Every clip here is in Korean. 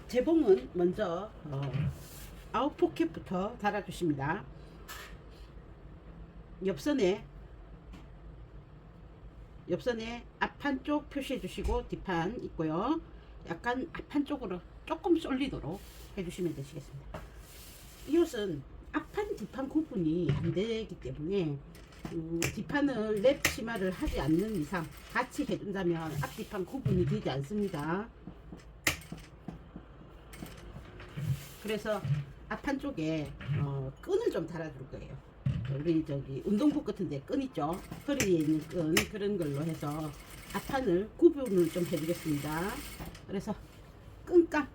재봉은 먼저 아웃 포켓부터 달아주십니다. 옆선에 앞판 쪽 표시해 주시고 뒷판 있고요. 약간 앞판 쪽으로 조금 쏠리도록 해주시면 되시겠습니다. 이 옷은 앞판 뒷판 구분이 안 되기 때문에 뒷판을 랩 치마를 하지 않는 이상 같이 해준다면 앞 뒷판 구분이 되지 않습니다. 그래서 앞판 쪽에 끈을 좀 달아줄 거예요. 우리 저기 운동복 같은데 끈 있죠? 허리에 있는 끈, 그런 걸로 해서 앞판을 구분을 좀 해주겠습니다. 그래서 끈감,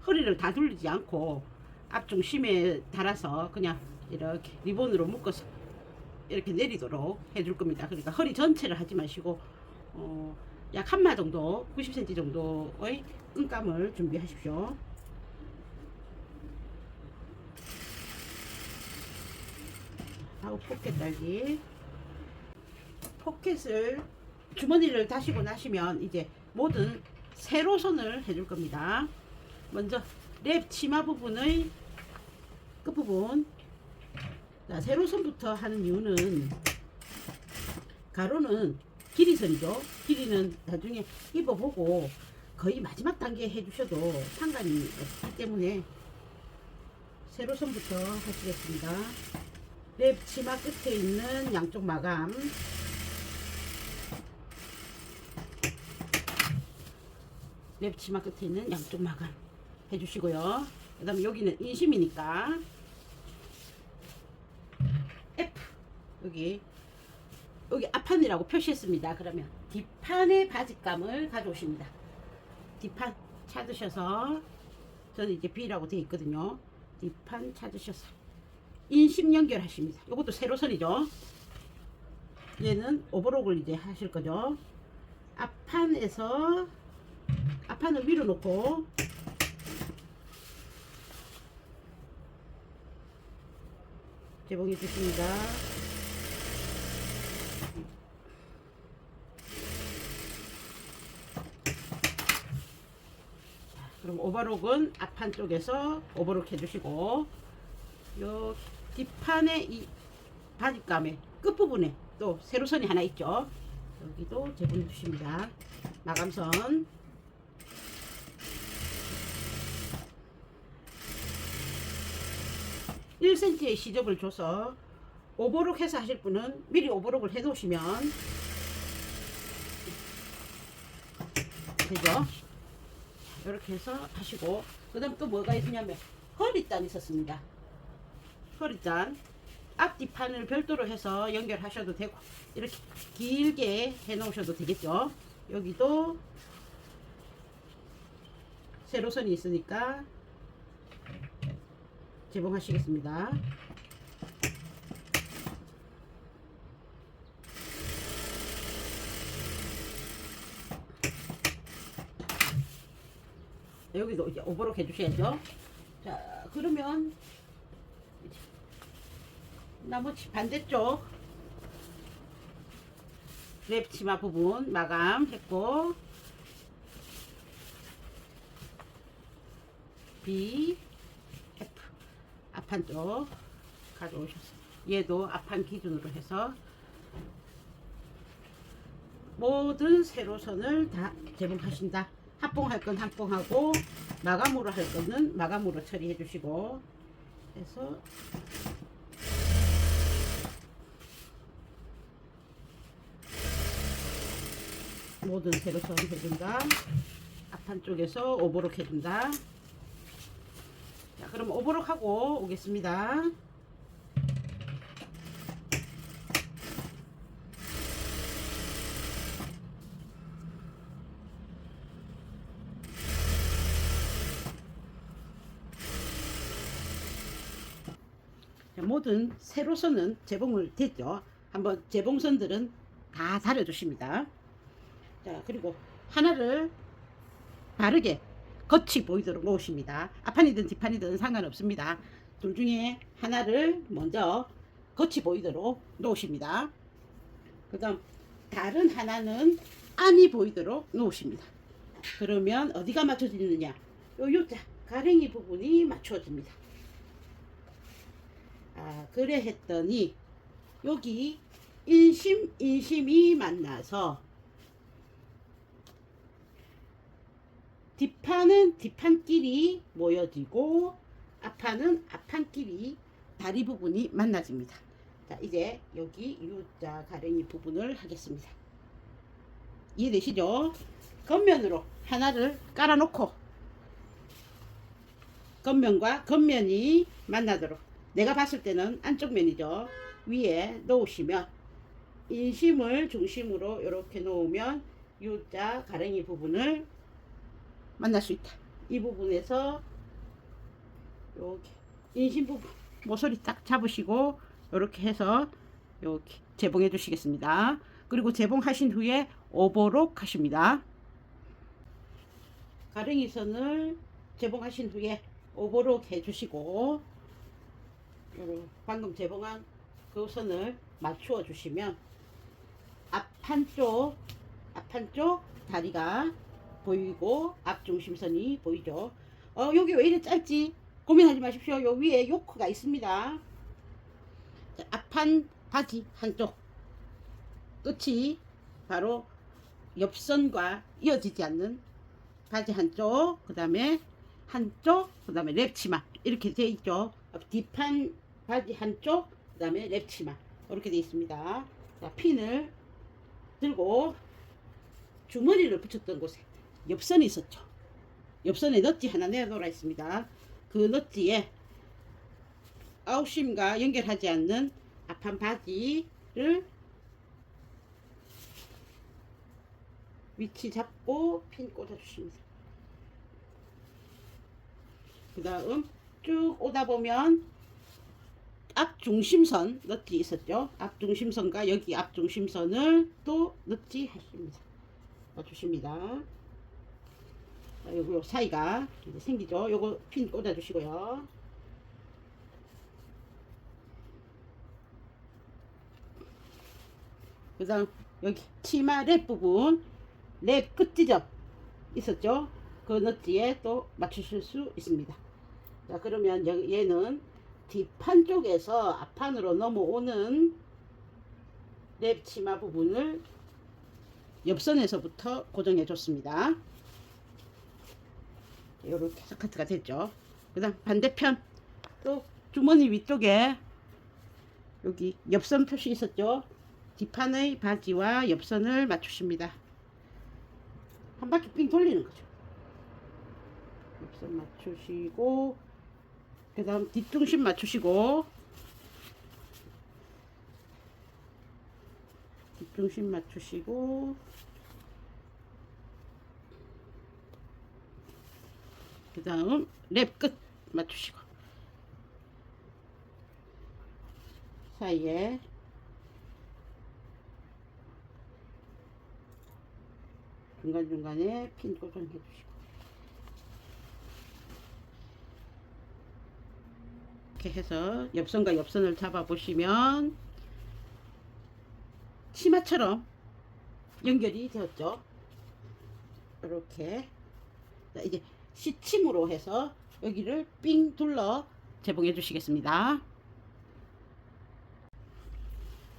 허리를 다 돌리지 않고 앞중심에 달아서 그냥 이렇게 리본으로 묶어서 이렇게 내리도록 해줄 겁니다. 그러니까 허리 전체를 하지 마시고 약 한마 정도, 90cm 정도의 끈감을 준비하십시오. 하고 포켓 달기. 포켓을 주머니를 다시고 나시면 이제 모든 세로선을 해줄 겁니다. 먼저 랩 치마 부분의 끝부분, 자, 세로선부터 하는 이유는 가로는 길이선이죠. 길이는 나중에 입어보고 거의 마지막 단계 해주셔도 상관이 없기 때문에 세로선부터 하시겠습니다. 랩 치마 끝에 있는 양쪽 마감, 랩 치마 끝에 있는 양쪽 마감 해주시고요. 그 다음에 여기는 인심이니까 F, 여기 앞판이라고 표시했습니다. 그러면 뒷판의 바지감을 가져오십니다. 뒷판 찾으셔서, 저는 이제 B라고 되어 있거든요. 뒷판 찾으셔서 인심 연결하십니다. 이것도 세로선이죠. 얘는 오버록을 이제 하실 거죠. 앞판에서 앞판을 위로 놓고 재봉해 주십니다. 그럼 오버록은 앞판 쪽에서 오버록 해주시고, 요 뒷판의 이 바지감의 끝부분에 또 세로선이 하나 있죠. 여기도 재봉해 주십니다. 마감선, (1cm의) 시접을 줘서 오버록 해서 하실 분은 미리 오버록을 해 놓으시면 되죠. 이렇게 해서 하시고, 그 다음 또 뭐가 있냐면 허리단 있었습니다. 허리단 앞 뒷판을 별도로 해서 연결하셔도 되고 이렇게 길게 해 놓으셔도 되겠죠. 여기도 세로선이 있으니까 재봉하시겠습니다. 여기도 이제 오버록 해주셔야죠. 자, 그러면 나머지 반대쪽 랩 치마 부분 마감했고, B, F 앞판 쪽 가져오셨어요. 얘도 앞판 기준으로 해서 모든 세로선을 다 재봉하신다. 합봉할 건 합봉하고 마감으로 할 거는 마감으로 처리해 주시고 해서 모든 세로선 해준다. 앞판 쪽에서 오버록 해준다. 자, 그럼 오버록 하고 오겠습니다. 자, 모든 세로선은 재봉을 됐죠. 한번 재봉선들은 다 달아주십니다. 자, 그리고 하나를 바르게 겉이 보이도록 놓으십니다. 앞판이든 뒷판이든 상관없습니다. 둘 중에 하나를 먼저 겉이 보이도록 놓으십니다. 그 다음 다른 하나는 안이 보이도록 놓으십니다. 그러면 어디가 맞춰지느냐? 요 U자 가랭이 부분이 맞춰집니다. 그래 했더니 여기 인심이 만나서 뒷판은 뒷판끼리 모여지고 앞판은 앞판끼리 다리 부분이 만나집니다. 자, 이제 여기 U자 가랭이 부분을 하겠습니다. 이해되시죠? 겉면으로 하나를 깔아놓고 겉면과 겉면이 만나도록, 내가 봤을 때는 안쪽 면이죠, 위에 놓으시면 인심을 중심으로 이렇게 놓으면 U자 가랭이 부분을 만날 수 있다. 이 부분에서 여기 인심 부분 모서리 딱 잡으시고 이렇게 해서 이렇게 재봉해 주시겠습니다. 그리고 재봉하신 후에 오버록 하십니다. 가랭이 선을 재봉하신 후에 오버록 해주시고 방금 재봉한 그 선을 맞추어 주시면 앞한쪽 다리가 보이고 앞중심선이 보이죠. 여기 왜 이래 짧지? 고민하지 마십시오. 요 위에 요크가 있습니다. 앞판 바지 한쪽 끝이 바로 옆선과 이어지지 않는 바지 한쪽, 그 다음에 한쪽, 그 다음에 랩치마 이렇게 되어 있죠. 뒷판 바지 한쪽, 그 다음에 랩치마 이렇게 되어 있습니다. 자, 핀을 들고 주머니를 붙였던 곳에 옆선이 있었죠. 옆선에 넛지 하나 내놓으라 했습니다. 그 넛지에 아웃심과 연결하지 않는 앞판 바지를 위치 잡고 핀 꽂아 주십니다. 그 다음 쭉 오다 보면 앞중심선 넛지 있었죠. 앞중심선과 여기 앞중심선을 또 넛지 하십니다. 주십니다. 요거 사이가 이제 생기죠. 요거 핀 꽂아 주시고요. 그 다음 여기 치마 랩 부분, 랩 끝지점 있었죠. 그 넛지에 또 맞추실 수 있습니다. 자, 그러면 얘는 뒷판 쪽에서 앞판으로 넘어오는 랩 치마 부분을 옆선에서부터 고정해 줬습니다. 이렇게 스커트가 됐죠. 그 다음 반대편 또 주머니 위쪽에 여기 옆선 표시 있었죠. 뒷판의 바지와 옆선을 맞추십니다. 한 바퀴 삥 돌리는 거죠. 옆선 맞추시고 그 다음 뒷중심 맞추시고 뒷중심 맞추시고 그 다음 랩 끝 맞추시고 사이에 중간중간에 핀 고정해 주시고 이렇게 해서 옆선과 옆선을 잡아 보시면 치마처럼 연결이 되었죠. 이렇게 이제 시침으로 해서 여기를 삥 둘러 재봉해 주시겠습니다.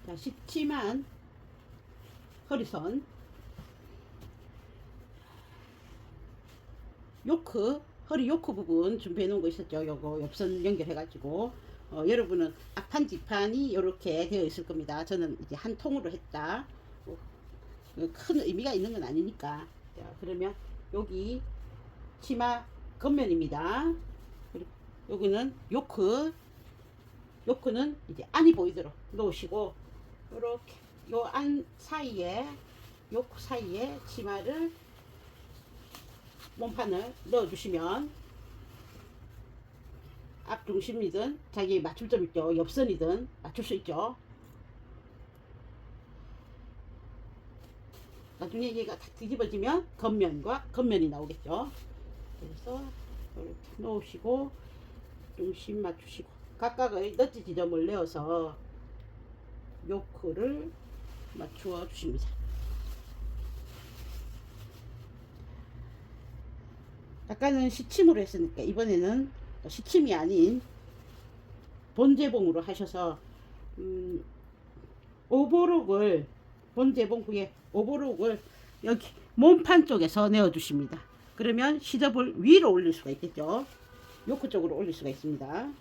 자, 시침한 허리선 요크, 허리 요크 부분 준비해 놓은 거 있었죠. 요거 옆선 연결해 가지고 여러분은 앞판 뒷판이 이렇게 되어 있을 겁니다. 저는 이제 한 통으로 했다. 큰 의미가 있는 건 아니니까. 자, 그러면 여기 치마 겉면입니다. 그리고 여기는 요크는 이제 안이 보이도록 놓으시고 이렇게 요 안 사이에 요크 사이에 치마를 몸판을 넣어주시면 앞중심이든 자기 맞출 점 있죠. 옆선이든 맞출 수 있죠. 나중에 얘가 딱 뒤집어지면 겉면과 겉면이 나오겠죠. 그래서 이렇게 놓으시고 중심 맞추시고 각각의 넛지 지점을 내어서 요크를 맞추어 주십니다. 아까는 시침으로 했으니까 이번에는 시침이 아닌 본재봉으로 하셔서 오버록을 본재봉 후에 오버록을 여기 몸판 쪽에서 내어 주십니다. 그러면 시접을 위로 올릴 수가 있겠죠. 요크 쪽으로 올릴 수가 있습니다.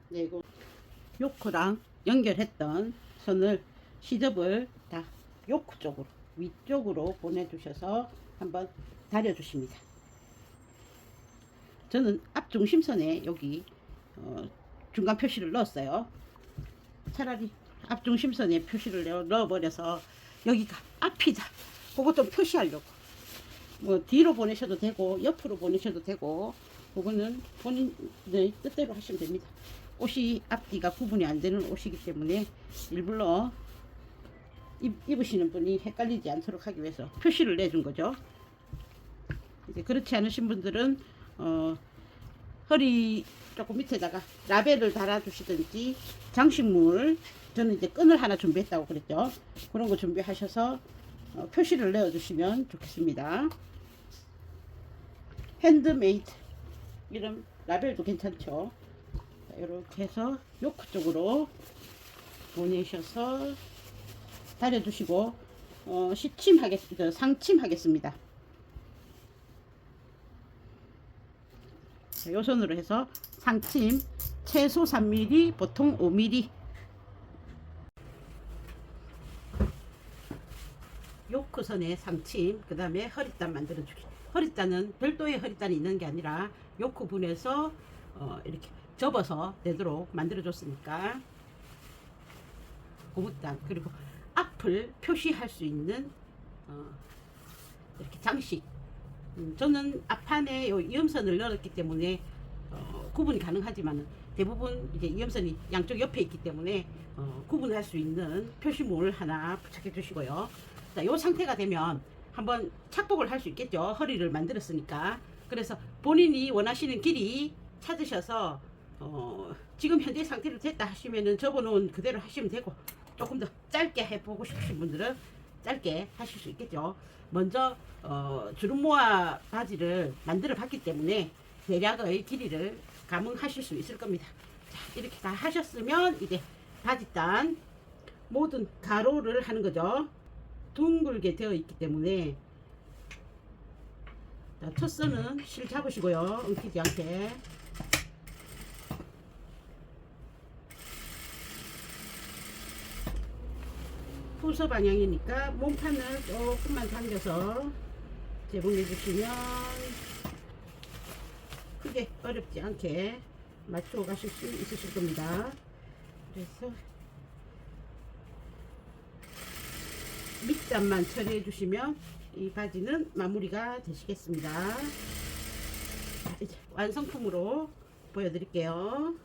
네, 이거 요크랑 연결했던 선을 시접을 다 요크 쪽으로 위쪽으로 보내주셔서 한번 다려주십니다. 저는 앞 중심선에 여기 중간 표시를 넣었어요. 차라리 앞 중심선에 표시를 넣어버려서 여기가 앞이다. 그거 좀 표시하려고. 뭐 뒤로 보내셔도 되고 옆으로 보내셔도 되고 그거는 본인의 뜻대로 하시면 됩니다. 옷이 앞뒤가 구분이 안 되는 옷이기 때문에 일부러 입으시는 분이 헷갈리지 않도록 하기 위해서 표시를 내준 거죠. 이제 그렇지 않으신 분들은 허리 조금 밑에다가 라벨을 달아 주시든지 장식물, 저는 이제 끈을 하나 준비했다고 그랬죠. 그런 거 준비하셔서 표시를 내어 주시면 좋겠습니다. 핸드메이드 이런 라벨도 괜찮죠. 이렇게 해서 요크 쪽으로 보내셔서 다려주시고 시침하겠습니다. 상침하겠습니다. 요 손으로 해서 상침 최소 3mm 보통 5mm 요크선의 상침 그 다음에 허리단 만들어주기. 허리단은 별도의 허리단이 있는 게 아니라 요크 분에서 이렇게 접어서 되도록 만들어줬으니까 고무단 그리고 앞을 표시할 수 있는 이렇게 장식. 저는 앞판에 요 이음선을 넣었기 때문에 구분이 가능하지만 대부분 이제 이음선이 양쪽 옆에 있기 때문에 구분할 수 있는 표시물을 하나 부착해 주시고요. 자, 요 상태가 되면 한번 착복을 할 수 있겠죠. 허리를 만들었으니까. 그래서 본인이 원하시는 길이 찾으셔서 지금 현재 상태로 됐다 하시면은 접어놓은 그대로 하시면 되고 조금 더 짧게 해보고 싶으신 분들은 짧게 하실 수 있겠죠. 먼저 주름모아 바지를 만들어 봤기 때문에 대략의 길이를 감응하실 수 있을 겁니다. 자, 이렇게 다 하셨으면 이제 바지단 모든 가로를 하는 거죠. 둥글게 되어 있기 때문에 자, 첫 선은 실 잡으시고요. 엉키지 않게. 후서 방향이니까 몸판을 조금만 당겨서 재봉해 주시면 크게 어렵지 않게 맞춰 가실 수 있으실 겁니다. 그래서 밑단만 처리해 주시면 이 바지는 마무리가 되시겠습니다. 자, 이제 완성품으로 보여드릴게요.